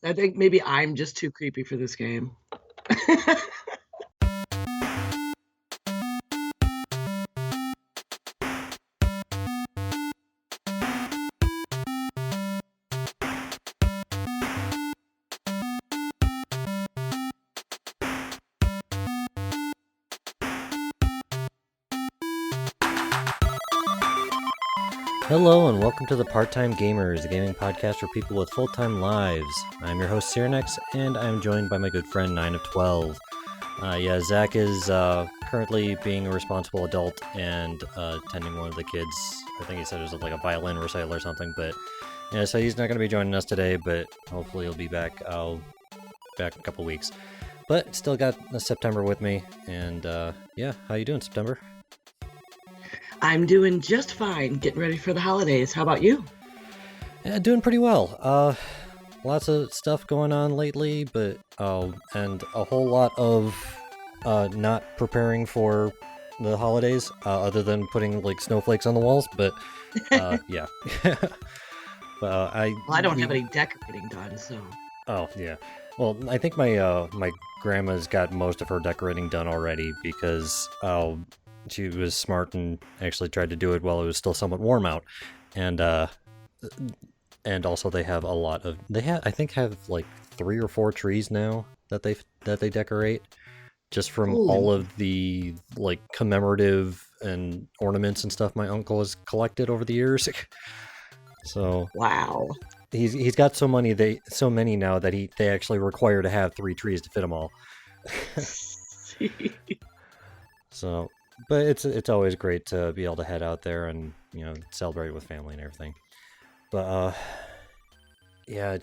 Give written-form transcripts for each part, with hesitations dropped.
I think maybe I'm just too creepy for this game. Hello and welcome to the Part-Time Gamers, a gaming podcast for people with full-time lives. I'm your host Searanex, and I'm joined by my good friend Nineof12. Zach is currently being a responsible adult and attending one of the kids. I think he said it was like a violin recital or something, but yeah, so he's not going to be joining us today, but hopefully he'll be back in a couple weeks. But still got September with me, and how you doing, September? I'm doing just fine, getting ready for the holidays. How about you? Yeah, doing pretty well. Lots of stuff going on lately, but and a whole lot of not preparing for the holidays, other than putting like snowflakes on the walls. But yeah. I don't have any decorating done, so. Oh yeah. Well, I think my my grandma's got most of her decorating done already because she was smart and actually tried to do it while it was still somewhat warm out, and also they have a lot of I think have like 3 or 4 trees now that they decorate just from all of the like commemorative and ornaments and stuff my uncle has collected over the years. So wow, he's got so many now that they actually require to have 3 trees to fit them all. So. But it's always great to be able to head out there and, you know, celebrate with family and everything. But, yeah.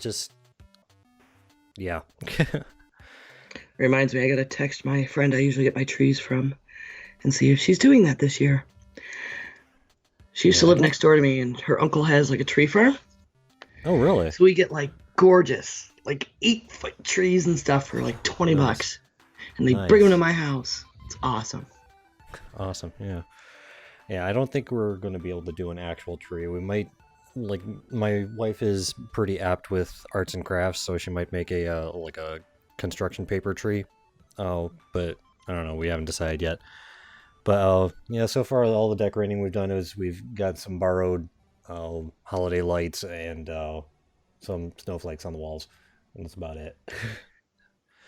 Reminds me, I gotta text my friend I usually get my trees from and see if she's doing that this year. She used to live next door to me, and her uncle has, like, a tree farm. Oh, really? So we get, like, gorgeous, like, 8-foot trees and stuff for, like, $20. And they bring them to my house. It's awesome. Awesome, yeah. Yeah, I don't think we're going to be able to do an actual tree. We might, like, my wife is pretty apt with arts and crafts, so she might make a construction paper tree. Oh, but I don't know, we haven't decided yet. But, so far all the decorating we've done is we've got some borrowed holiday lights and some snowflakes on the walls, and that's about it.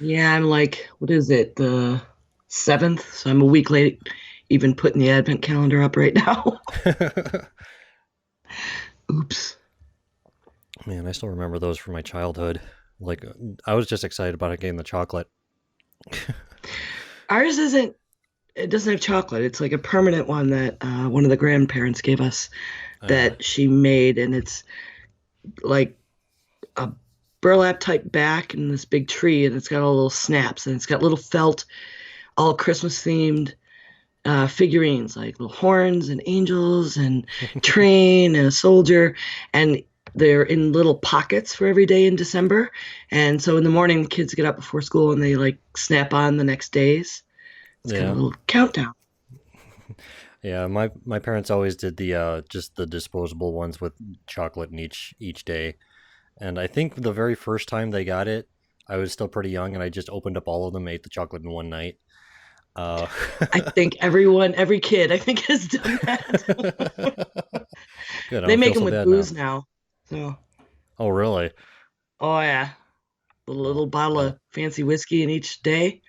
Yeah, I'm like, what is it, the 7th? So I'm a week late even putting the advent calendar up right now. Oops. Man, I still remember those from my childhood. Like, I was just excited about getting the chocolate. Ours it doesn't have chocolate. It's like a permanent one that one of the grandparents gave us that she made, and it's like a burlap type back and this big tree, and it's got all little snaps, and it's got little felt, all Christmas themed figurines, like little horns and angels and train and a soldier, and they're in little pockets for every day in December. And so in the morning, the kids get up before school and they like snap on the next days. It's kind of a little countdown. Yeah, my parents always did the just the disposable ones with chocolate in each day. And I think the very first time they got it, I was still pretty young, and I just opened up all of them, ate the chocolate in one night. I think every kid, I think, has done that. Good, they make them with booze now. So. Oh, really? Oh, yeah. A little bottle of fancy whiskey in each day.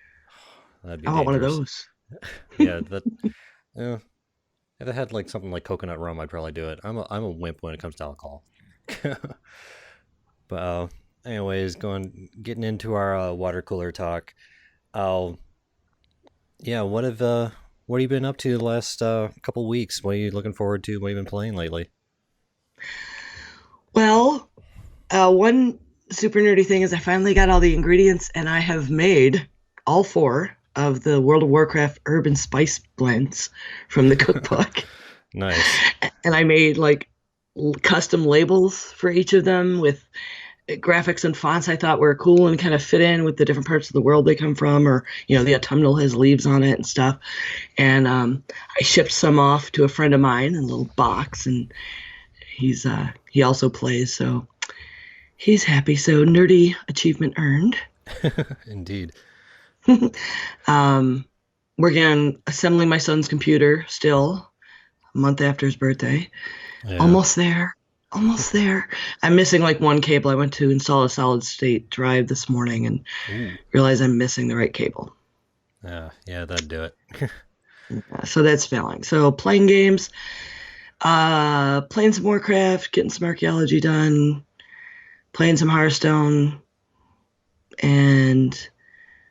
That'd be I want one of those. Yeah, if I had like something like coconut rum, I'd probably do it. I'm a wimp when it comes to alcohol. But anyways, getting into our water cooler talk. What have you been up to the last couple weeks? What are you looking forward to? What have you been playing lately? Well, one super nerdy thing is I finally got all the ingredients, and I have made all 4 of the World of Warcraft herb and spice blends from the cookbook. Nice. And I made like custom labels for each of them with graphics and fonts I thought were cool and kind of fit in with the different parts of the world they come from, or, you know, the autumnal has leaves on it and stuff. And I shipped some off to a friend of mine in a little box, and he also plays, so He's happy, so nerdy achievement earned. Indeed. um, Working on assembling my son's computer still, a month after his birthday. Yeah. Almost there. Almost there. I'm missing like one cable. I went to install a solid state drive this morning and Ooh. realized I'm missing the right cable. Yeah, that'd do it. So that's failing. So playing games, playing some Warcraft, getting some archaeology done, playing some Hearthstone, and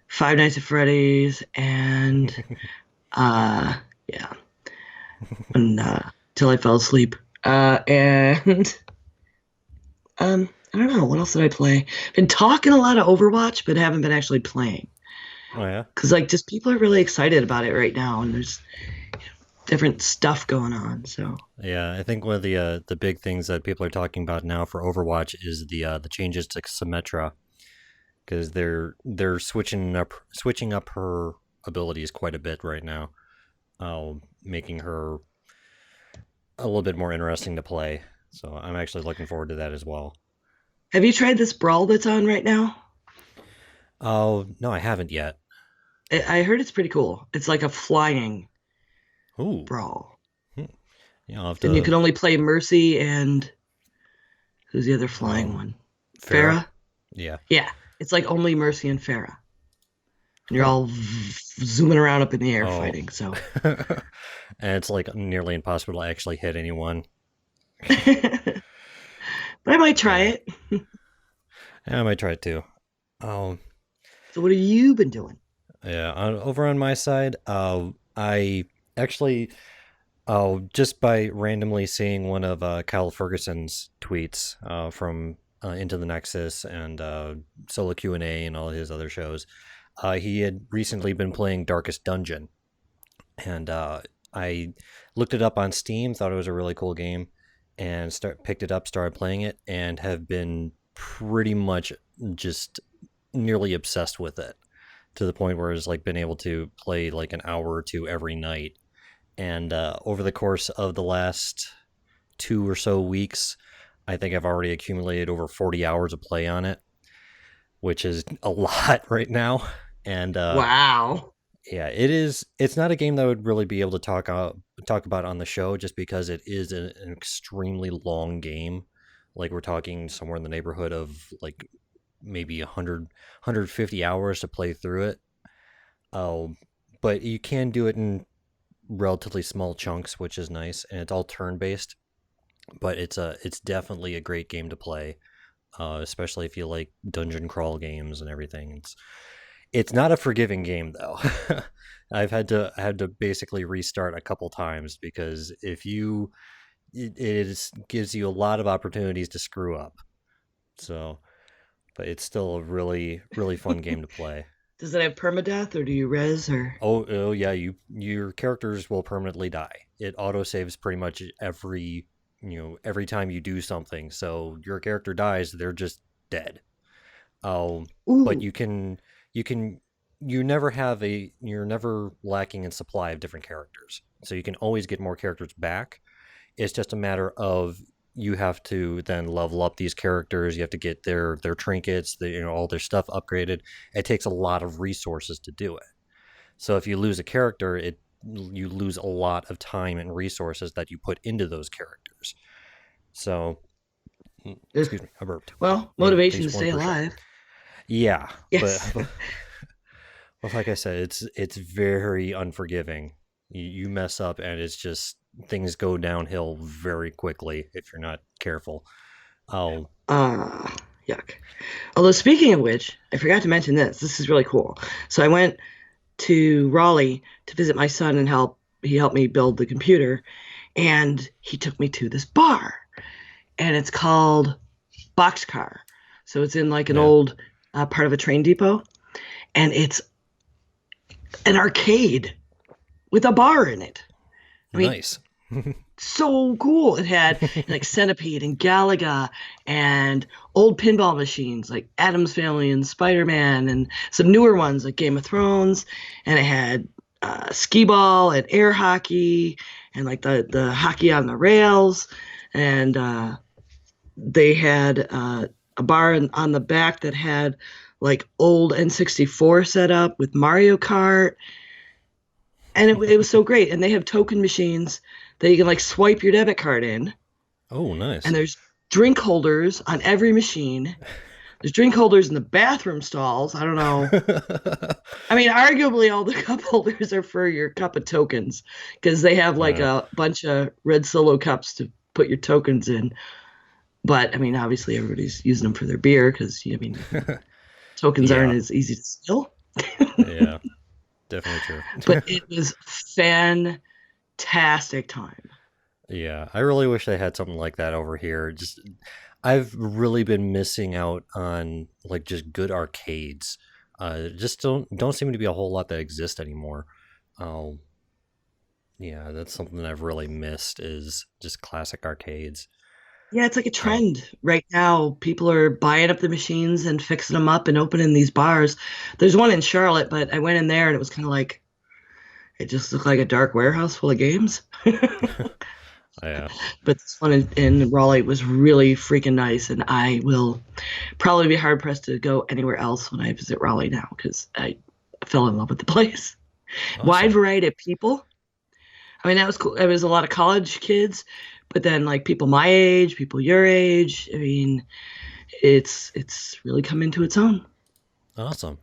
Five Nights at Freddy's, and yeah, and till I fell asleep. And I don't know what else did I play. Been talking a lot of Overwatch, but haven't been actually playing Oh yeah. because like just people are really excited about it right now, and there's different stuff going on. So Yeah, I think one of the big things that people are talking about now for Overwatch is the changes to Symmetra, because they're switching up her abilities quite a bit right now, making her a little bit more interesting to play. So I'm actually looking forward to that as well. have you tried this brawl that's on right now? Oh no, I haven't yet. I heard it's pretty cool. It's like a flying Ooh, brawl. hmm. Yeah, I'll have And you to. can only play Mercy and who's the other flying Um, one? Farah. Farah? Yeah. Yeah. It's like only Mercy and Farah. And you're Huh. all zooming around up in the air Oh. fighting. So And it's like nearly impossible to actually hit anyone. but I might try Yeah. it. Yeah, I might try it too. Um, So what have you been doing? yeah, over on my side, I actually, just by randomly seeing one of Kyle Ferguson's tweets from Into the Nexus and Solo Q&A and all his other shows, he had recently been playing Darkest Dungeon, and I looked it up on Steam, thought it was a really cool game, and picked it up, started playing it, and have been pretty much just nearly obsessed with it to the point where it's like been able to play like an hour or two every night. And over the course of the last 2 or so weeks, I think I've already accumulated over 40 hours of play on it, which is a lot right now. And Wow. yeah, it is. It's not a game that I would really be able to talk about on the show, just because it is an extremely long game. Like we're talking somewhere in the neighborhood of like maybe 150 hours to play through it. Oh, but you can do it in relatively small chunks, which is nice, and it's all turn based. But it's definitely a great game to play, especially if you like dungeon crawl games and everything. It's not a forgiving game though. I've had to basically restart a couple times because if you gives you a lot of opportunities to screw up. So, but it's still a really really fun game to play. Does it have permadeath or do you res or Oh yeah, your characters will permanently die. It auto saves pretty much every time you do something. So your character dies, they're just dead. But ooh, you can you're never lacking in supply of different characters. So you can always get more characters back. It's just a matter of you have to then level up these characters. You have to get their trinkets, all their stuff upgraded. It takes a lot of resources to do it. So if you lose a character, you lose a lot of time and resources that you put into those characters. So, ugh. excuse me, I burped. Well, Maybe at motivation to least one stay per show. alive. Yeah, but, Yes. but like I said, it's very unforgiving. You mess up, and it's just things go downhill very quickly if you're not careful. Oh, Ah, yuck. Although speaking of which, I forgot to mention this. This is really cool. So I went to Raleigh to visit my son and he helped me build the computer, and he took me to this bar, and it's called Boxcar. So it's in like an yeah, old part of a train depot, and it's an arcade with a bar in it. I mean, nice. so cool. It had like Centipede and Galaga and old pinball machines like Adam's Family and Spider-Man and some newer ones like Game of Thrones. And it had skee ball and air hockey and like the hockey on the rails. And they had a bar on the back that had like old N64 set up with Mario Kart, and it was so great. And they have token machines that you can like swipe your debit card in, Oh, and nice. there's drink holders on every machine. There's drink holders in the bathroom stalls. I don't know. I mean, arguably all the cup holders are for your cup of tokens because they have like Uh, a bunch of red solo cups to put your tokens in. But I mean, obviously everybody's using them for their beer because I mean, tokens aren't yeah, as easy to steal. yeah, definitely true. But it was fantastic time. Yeah, I really wish they had something like that over here. Just I've really been missing out on like just good arcades. Just don't seem to be a whole lot that exist anymore. Oh, yeah, that's something that I've really missed is just classic arcades. Yeah, it's like a Uh, trend right now. People are buying up the machines and fixing them up and opening these bars. There's one in Charlotte, but I went in there and it was kind of like it just looked like a dark warehouse full of games. yeah, But this one in Raleigh was really freaking nice, and I will probably be hard pressed to go anywhere else when I visit Raleigh now because I fell in love with the place. Wide awesome. variety of people. I mean, that was cool. It was a lot of college kids, but then like people my age, people your age. I mean, it's really come into its own. Awesome.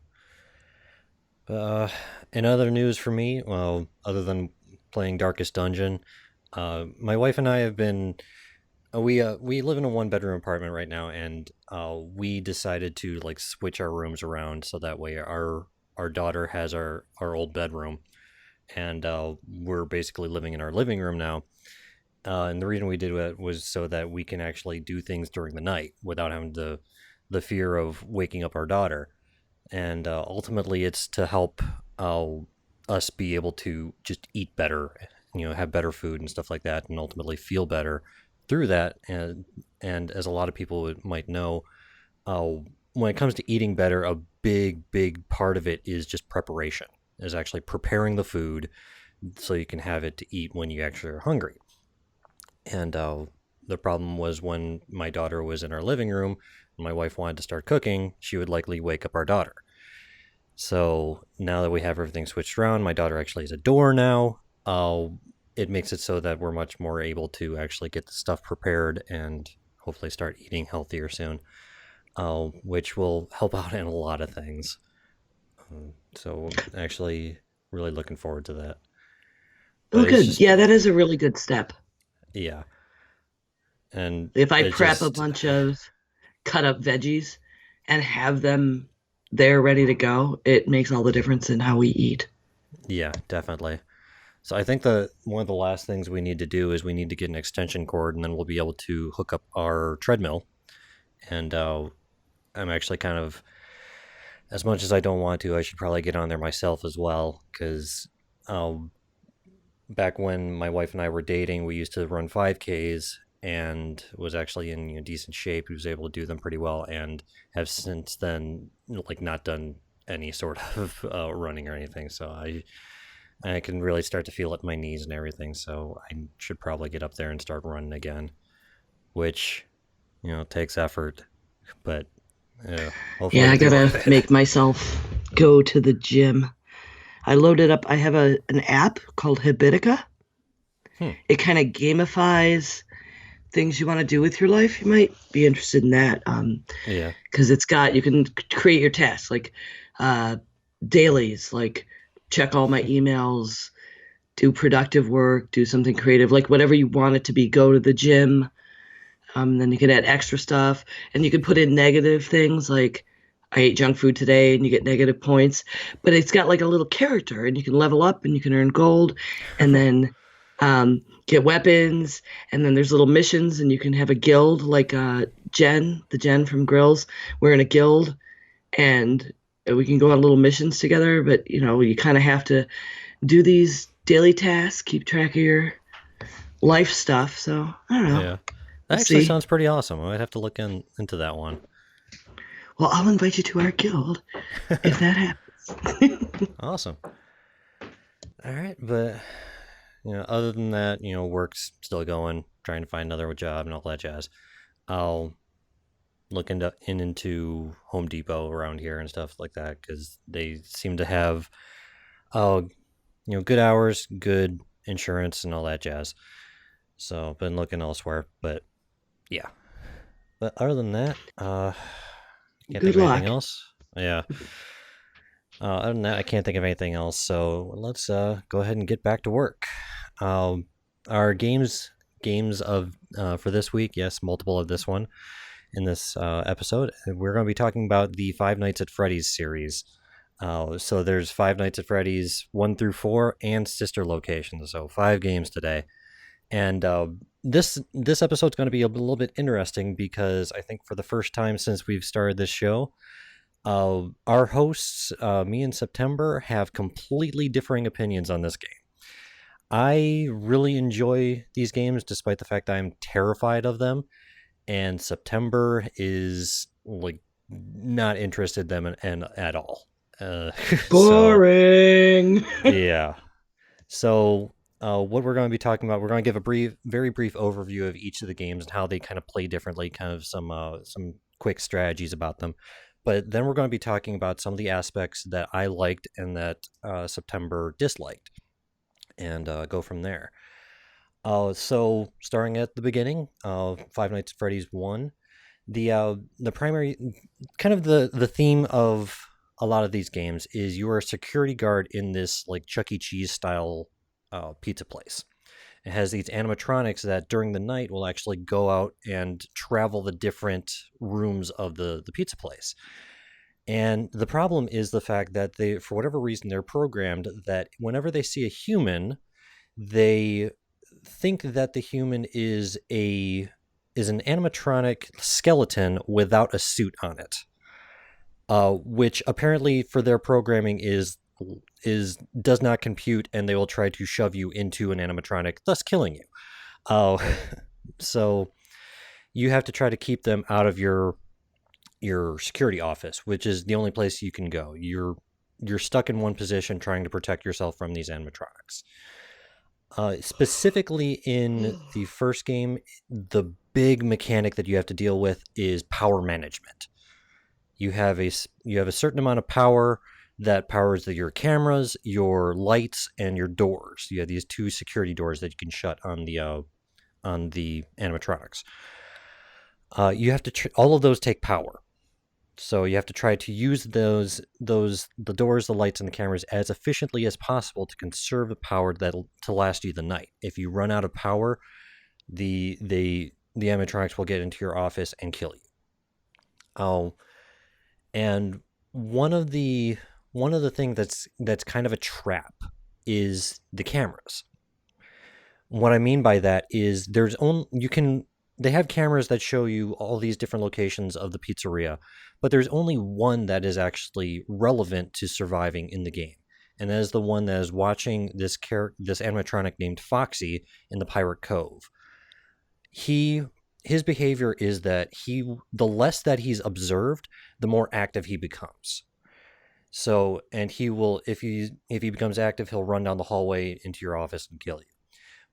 Uh, in other news for me, well, other than playing Darkest Dungeon, my wife and I have been we live in a one bedroom apartment right now, and we decided to like switch our rooms around so that way our daughter has our old bedroom, and we're basically living in our living room now. And the reason we did that was so that we can actually do things during the night without having the fear of waking up our daughter. And ultimately, it's to help uh, us be able to just eat better, have better food and stuff like that, and ultimately feel better through that. And as a lot of people might know, uh, when it comes to eating better, a big part of it is just preparation, is actually preparing the food so you can have it to eat when you actually are hungry. And the problem was when my daughter was in our living room, and my wife wanted to start cooking, she would likely wake up our daughter. So now that we have everything switched around, my daughter actually has a door now. It makes it so that we're much more able to actually get the stuff prepared and hopefully start eating healthier soon, which will help out in a lot of things. So actually, really looking forward to that. Oh, But it's good. just, Yeah, that is a really good step. yeah, and If I it prep a just, bunch of cut up veggies and have them there ready to go, it makes all the difference in how we eat. yeah, definitely. So I think that one of the last things we need to do is we need to get an extension cord, and then we'll be able to hook up our treadmill. And I'm actually kind of, as much as I don't want to, I should probably get on there myself as well, because um, back when my wife and I were dating, we used to run 5Ks and was actually in decent shape. He was able to do them pretty well, and have since then like not done any sort of running or anything. So I can really start to feel it in my knees and everything. So I should probably get up there and start running again, which takes effort, but hopefully Yeah, I it'll be gotta worth it. make myself go to the gym. I loaded up, I have an app called Habitica. Hmm. It kind of gamifies things you want to do with your life. You might be interested in that. Yeah. Because it's got, you can create your tasks like uh, dailies, like check all my emails, do productive work, do something creative, like whatever you want it to be, go to the gym. Then you can add extra stuff and you can put in negative things like I ate junk food today and you get negative points. But it's got like a little character and you can level up and you can earn gold and then get weapons. And then there's little missions and you can have a guild like the Jen from Grills. We're in a guild and we can go on little missions together. But you kind of have to do these daily tasks, keep track of your life stuff. So I don't know. Yeah. We'll That actually see. sounds pretty awesome. I might have to look into that one. Well, I'll invite you to our guild if that happens. Awesome. All right, but other than that, work's still going, trying to find another job and all that jazz. I'll into Home Depot around here and stuff like that because they seem to have oh good hours, good insurance, and all that jazz. So I've been looking elsewhere, but yeah. But other than that, can't think Good of anything luck. else. Yeah. Other than that, I can't think of anything else. So let's go ahead and get back to work. Um, our games of for this week, yes, multiple of this one in this episode. We're going to be talking about the Five Nights at Freddy's series. So there's Five Nights at Freddy's 1 through 4 and sister locations. So 5 games today. And this episode's going to be a little bit interesting because I think for the first time since we've started this show, our hosts, me and September, have completely differing opinions on this game. I really enjoy these games despite the fact I'm terrified of them, and September is like not interested in them at all. So Boring. yeah. So what we're going to be talking about, we're going to give a very brief overview of each of the games and how they kind of play differently, kind of some quick strategies about them. But then we're going to be talking about some of the aspects that I liked and that September disliked, and go from there. So starting at the beginning, Five Nights at Freddy's 1, the primary kind of the theme of a lot of these games is you are a security guard in this like Chuck E. Cheese style pizza place. It has these animatronics that during the night will actually go out and travel the different rooms of the pizza place. And the problem is the fact that they, for whatever reason, they're programmed that whenever they see a human, they think that the human is an animatronic skeleton without a suit on it, which apparently for their programming is does not compute, and they will try to shove you into an animatronic, thus killing you. Uh, so you have to try to keep them out of your security office, which is the only place you can go. You're stuck in one position trying to protect yourself from these animatronics. Specifically in the first game, the big mechanic that you have to deal with is power management. You have a certain amount of power that powers your cameras, your lights, and your doors. You have these 2 security doors that you can shut on the animatronics. You have to all of those take power. So you have to try to use the doors, the lights, and the cameras as efficiently as possible to conserve the power to last you the night. If you run out of power, the animatronics will get into your office and kill you. Oh, and one of the things that's kind of a trap is the cameras. What I mean by that is they have cameras that show you all these different locations of the pizzeria, but there's only one that is actually relevant to surviving in the game. And that is the one that is watching this animatronic named Foxy in the Pirate Cove. His behavior is that the less that he's observed, the more active he becomes. So, and he will, if he becomes active, he'll run down the hallway into your office and kill you.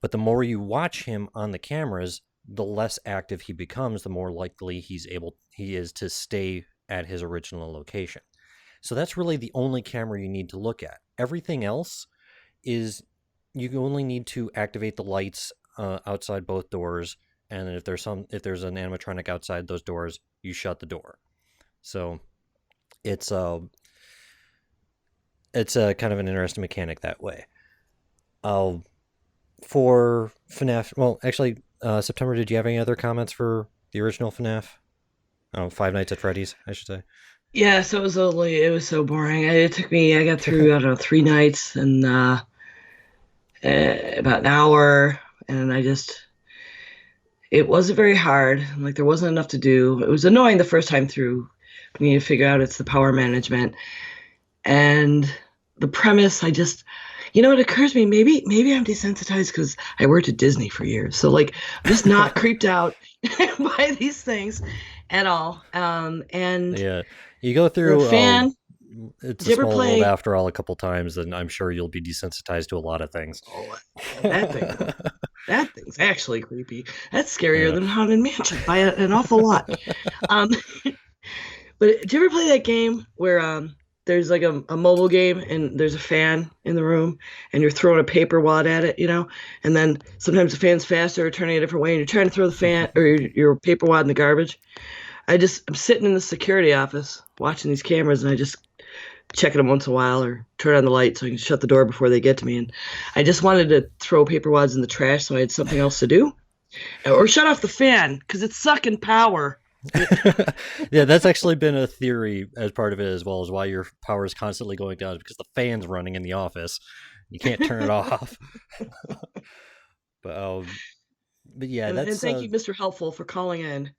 But the more you watch him on the cameras, the less active he becomes, the more likely he is to stay at his original location. So that's really the only camera you need to look at. Everything else is you only need to activate the lights outside both doors, and if there's an animatronic outside those doors, you shut the door. So it's kind of an interesting mechanic that way. For FNAF, well, actually, September, did you have any other comments for the original FNAF? Oh, Five Nights at Freddy's, I should say. Yeah, so it was so boring. I got through, I don't know, 3 nights and about an hour, and it wasn't very hard. Like there wasn't enough to do. It was annoying the first time through. We need to figure out it's the power management and the premise. It occurs to me maybe I'm desensitized because I worked at Disney for years, so like I'm just not creeped out by these things at all. And Yeah, you go the through. fan. It's Did a you ever small world play? after all a couple times, and I'm sure you'll be desensitized to a lot of things. Oh, that thing. That thing's actually creepy. That's scarier Yeah. than Haunted Mansion by an awful lot. Um, but do you ever play that game where there's like a mobile game and there's a fan in the room and you're throwing a paper wad at it, and then sometimes the fan's faster or turning a different way and you're trying to throw the fan or your paper wad in the garbage. I'm sitting in the security office watching these cameras and I just check them once in a while or turn on the light so I can shut the door before they get to me. And I just wanted to throw paper wads in the trash so I had something else to do or shut off the fan because it's sucking power. Yeah, that's actually been a theory as part of it as well, as why your power is constantly going down, because the fan's running in the office. You can't turn it off. But but yeah, And that's thank you, Mr. Helpful, for calling in.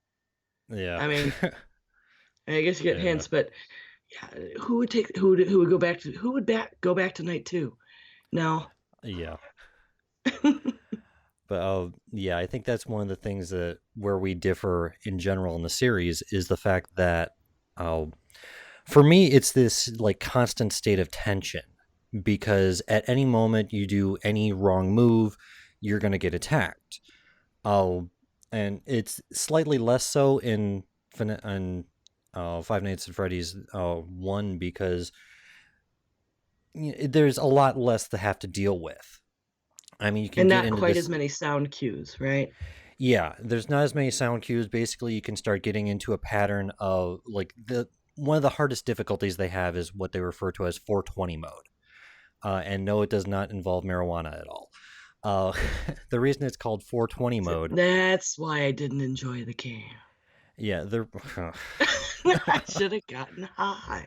yeah. I mean, I guess you get Yeah. hints, but yeah, who would go back to go back to night two? No. Yeah. But yeah, I think that's one of the things that where we differ in general in the series is the fact that uh, for me it's this like constant state of tension, because at any moment you do any wrong move, you're going to get attacked. Oh, and it's slightly less so in Five Nights at Freddy's 1, because there's a lot less to have to deal with. I mean, you can And get not into quite as this. many sound cues, right? Yeah, there's not as many sound cues. Basically, you can start getting into a pattern of like the one of the hardest difficulties they have is what they refer to as 420 mode. And no, it does not involve marijuana at all. Uh, the reason it's called 420 So mode, that's why I didn't enjoy the game. yeah, they're I should have gotten high.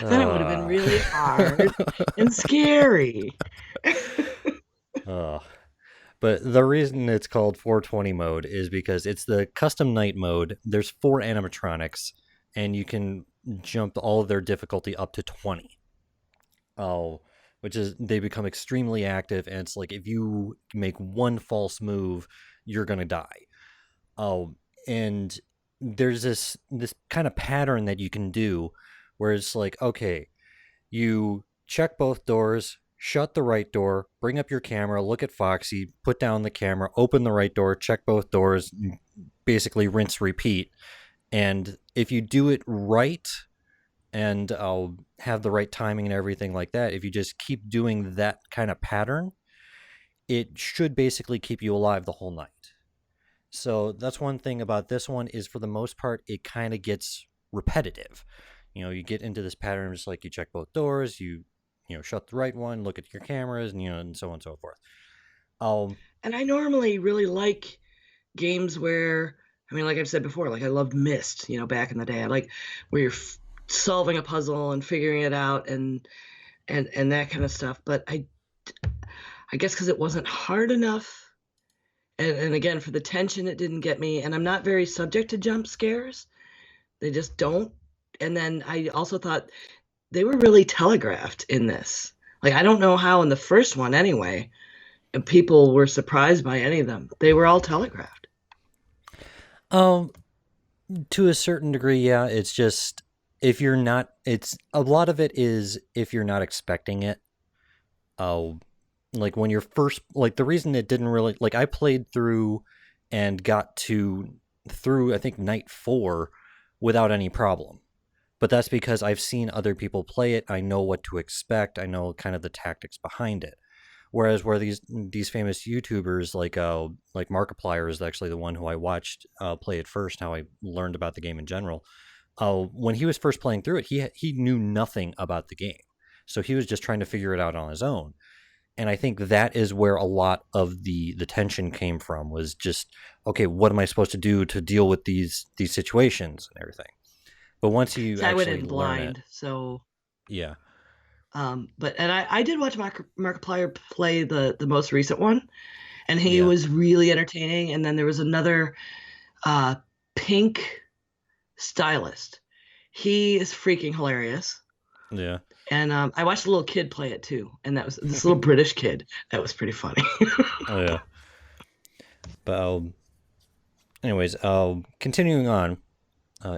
Then it would have been uh, really hard and scary. uh, but the reason it's called 420 mode is because it's the custom night mode. There's four animatronics, and you can jump all of their difficulty up to 20. Oh, which is they become extremely active, and it's like if you make one false move, you're gonna die. Oh, and there's this kind of pattern that you can do, where it's like, okay, you check both doors, shut the right door, bring up your camera, look at Foxy, put down the camera, open the right door, check both doors, basically rinse, repeat. And if you do it right, and I'll have the right timing and everything like that, if you just keep doing that kind of pattern, it should basically keep you alive the whole night. So that's one thing about this one is for the most part, it kind of gets repetitive. You get into this pattern, just like you check both doors, you shut the right one, look at your cameras, and so on and so forth. Um, And I normally really like games where, I mean, like I've said before, like I loved Myst, back in the day. I like where you're solving a puzzle and figuring it out and that kind of stuff. But I guess because it wasn't hard enough, and again for the tension, it didn't get me. And I'm not very subject to jump scares; they just don't. And then I also thought they were really telegraphed in this. Like I don't know how in the first one anyway, and people were surprised by any of them. They were all telegraphed. um, to a certain degree, yeah. It's just if you're not, it's a lot of it is if you're not expecting it. Oh, like when you're first, like the reason it didn't really, like I played through and got through I think night 4 without any problem. But that's because I've seen other people play it. I know what to expect. I know kind of the tactics behind it. Whereas where these famous YouTubers like Markiplier is actually the one who I watched play it first, how I learned about the game in general. When he was first playing through it, he knew nothing about the game, so he was just trying to figure it out on his own. And I think that is where a lot of the tension came from, was just, okay, what am I supposed to do to deal with these situations and everything. But once you So I went actually in learn it, blind. So, yeah, but and I did watch Markiplier play the most recent one, and he yeah, was really entertaining. And then there was another uh, pink stylist. He is freaking hilarious. yeah. And I watched a little kid play it too, and that was this little British kid. That was pretty funny. Oh yeah. But anyways, continuing on,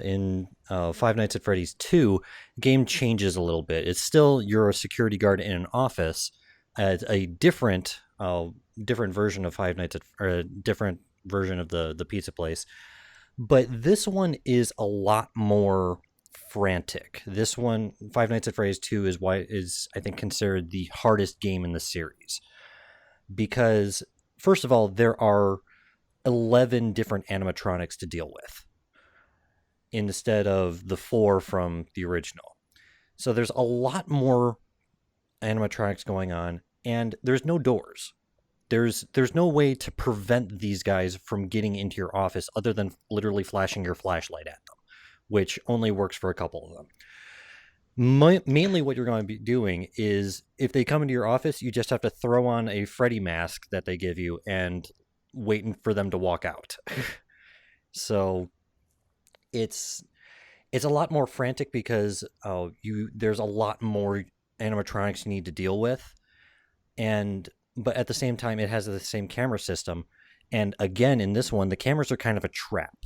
in Five Nights at Freddy's 2, game changes a little bit. It's still you're a security guard in an office at a different different version of Five Nights at or a different version of the pizza place, but this one is a lot more frantic. This one, Five Nights at Freddy's 2, is I think considered the hardest game in the series because first of all there are 11 different animatronics to deal with instead of the 4 from the original. So there's a lot more animatronics going on, and there's no doors. There's no way to prevent these guys from getting into your office other than literally flashing your flashlight at them, which only works for a couple of them. Mainly what you're going to be doing is if they come into your office, you just have to throw on a Freddy mask that they give you and waiting for them to walk out. So it's a lot more frantic because there's a lot more animatronics you need to deal with, but at the same time it has the same camera system, and again in this one the cameras are kind of a trap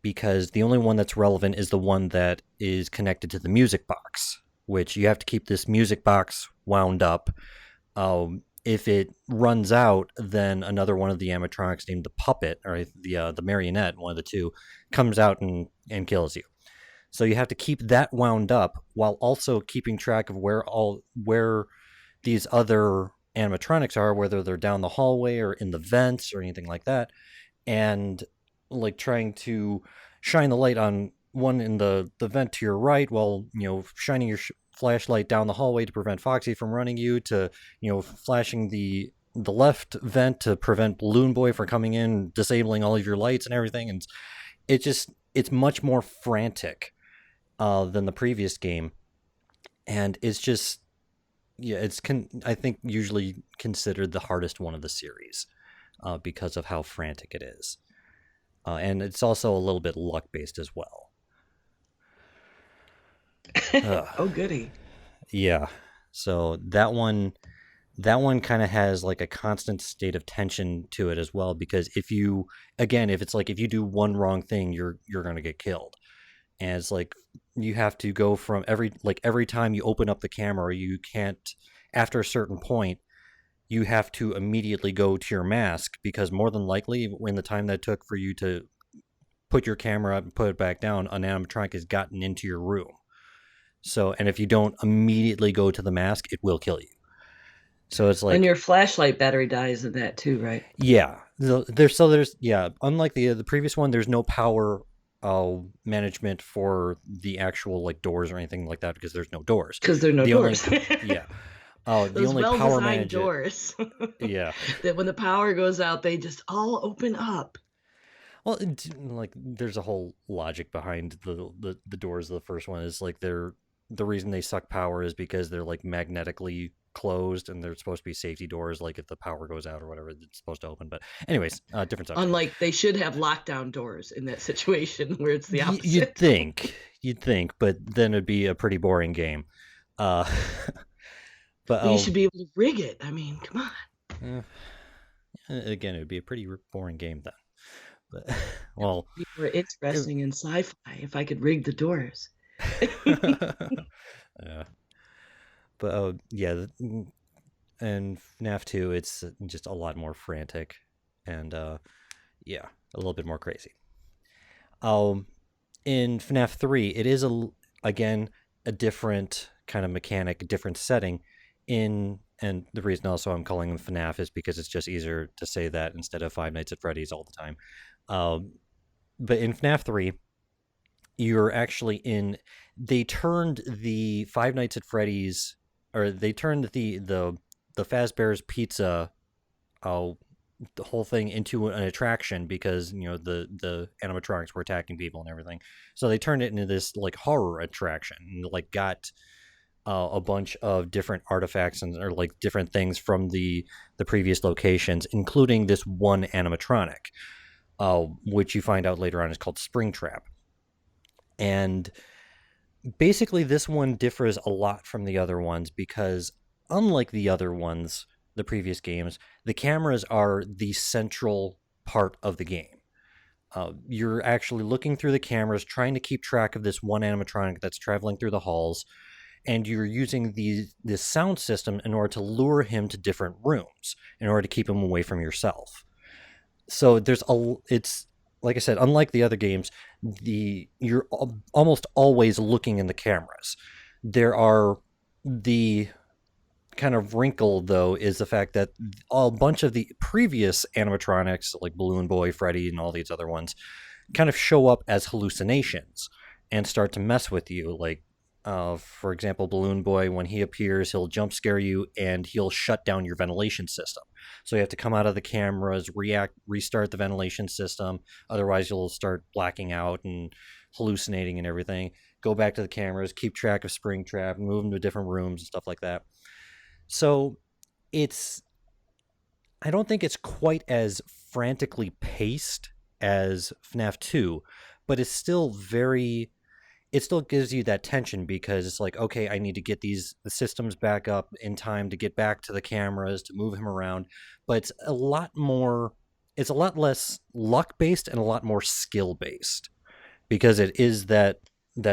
because the only one that's relevant is the one that is connected to the music box, which you have to keep this music box wound up. If it runs out, then another one of the animatronics named the puppet or the marionette, one of the two, comes out and kills you. So you have to keep that wound up while also keeping track of where these other animatronics are, whether they're down the hallway or in the vents or anything like that, and like trying to shine the light on one in the vent to your right while shining your flashlight down the hallway to prevent Foxy from running you, to flashing the left vent to prevent Balloon Boy from coming in, disabling all of your lights and everything. And it's much more frantic than the previous game, and it's just I think usually considered the hardest one of the series because of how frantic it is, and it's also a little bit luck based as well. Oh, goody. Yeah, so that one kind of has like a constant state of tension to it as well, because if you do one wrong thing, you're going to get killed. And it's like you have to go from every time you open up the camera, you can't, after a certain point, you have to immediately go to your mask, because more than likely when the time that took for you to put your camera up and put it back down, an animatronic has gotten into your room. So, and if you don't immediately go to the mask, it will kill you. So it's like, and your flashlight battery dies in that too, right? Yeah. Unlike the previous one, there's no power management for the actual like doors or anything like that, because there's no doors. Because there are no doors. Yeah. Oh, the only power management doors. Yeah. That when the power goes out, they just all open up. Well, like there's a whole logic behind the doors of the first one. Is like the reason they suck power is because they're like magnetically closed, and they're supposed to be safety doors, like if the power goes out or whatever, it's supposed to open. But anyways, different subject. Unlike, they should have lockdown doors in that situation where it's the opposite. You'd think, but then it'd be a pretty boring game. But you should be able to rig it. I mean, come on. Again, it would be a pretty boring game then. But well, it'd be more interesting in sci-fi if I could rig the doors. Yeah. But yeah, and FNAF 2, it's just a lot more frantic, and yeah, a little bit more crazy. In FNAF 3, it is again a different kind of mechanic, a different setting. And the reason also I'm calling them FNAF is because it's just easier to say that instead of Five Nights at Freddy's all the time. But in FNAF 3, you're actually they turned the Five Nights at Freddy's, or they turned the Fazbear's Pizza, the whole thing into an attraction, because the animatronics were attacking people and everything. So they turned it into this like horror attraction, and like got a bunch of different artifacts or like different things from the previous locations, including this one animatronic, which you find out later on is called Springtrap. And basically this one differs a lot from the other ones because, unlike the other ones, the previous games, the cameras are the central part of the game. You're actually looking through the cameras, trying to keep track of this one animatronic that's traveling through the halls, and you're using this sound system in order to lure him to different rooms in order to keep him away from yourself. So it's like I said, unlike the other games, you're almost always looking in the cameras. There are the kind of wrinkle though is the fact that a bunch of the previous animatronics like Balloon Boy, Freddy, and all these other ones kind of show up as hallucinations and start to mess with you. Like, for example, Balloon Boy, when he appears, he'll jump scare you and he'll shut down your ventilation system. So you have to come out of the cameras, restart the ventilation system. Otherwise, you'll start blacking out and hallucinating and everything. Go back to the cameras, keep track of Springtrap, move them to different rooms and stuff like that. So it's I don't think it's quite as frantically paced as FNAF 2, but it's still very it still gives you that tension because it's like, okay, I need to get the systems back up in time to get back to the cameras to move him around, but it's a lot less luck based and a lot more skill based because it is that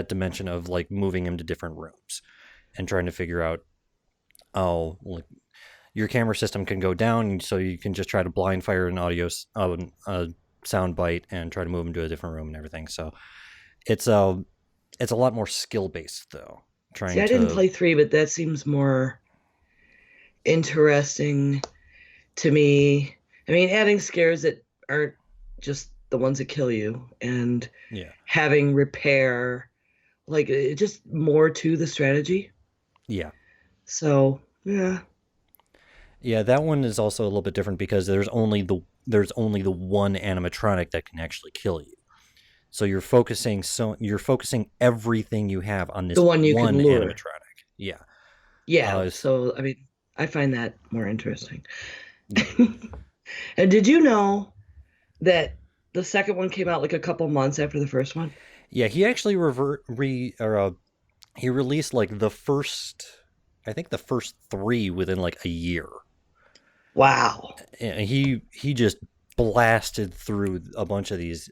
dimension of like moving him to different rooms and trying to figure out, oh, like your camera system can go down, so you can just try to blind fire an sound bite and try to move them to a different room and everything. So it's it's a lot more skill based though. See, Trying I didn't to play 3, but that seems more interesting to me. I mean, adding scares that aren't just the ones that kill you and yeah having repair, like just more to the strategy. yeah So, yeah. yeah. That one is also a little bit different because there's only the one animatronic that can actually kill you. You're focusing everything you have on The this one you can one lure. animatronic. Yeah. Yeah. Uh, So, I mean, I find that more interesting. yeah. And did you know that the second one came out like a couple months after the first one? Yeah, he actually he released like I think the first 3 within like a year. Wow. And he just blasted through a bunch of these.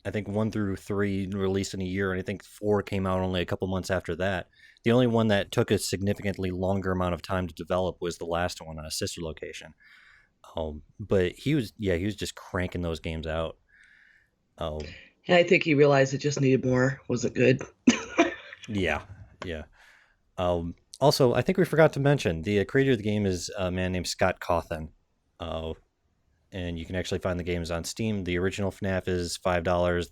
I think 1 through 3 released in a year, and I think 4 came out only a couple months after that. The only one that took a significantly longer amount of time to develop was the last one on a sister location. But he was just cranking those games out. Um, Yeah, I think he realized it just needed more. Wasn't good. yeah, yeah. Also, I think we forgot to mention the creator of the game is a man named Scott Cawthon. Uh, and you can actually find the games on Steam. The original FNAF is $5.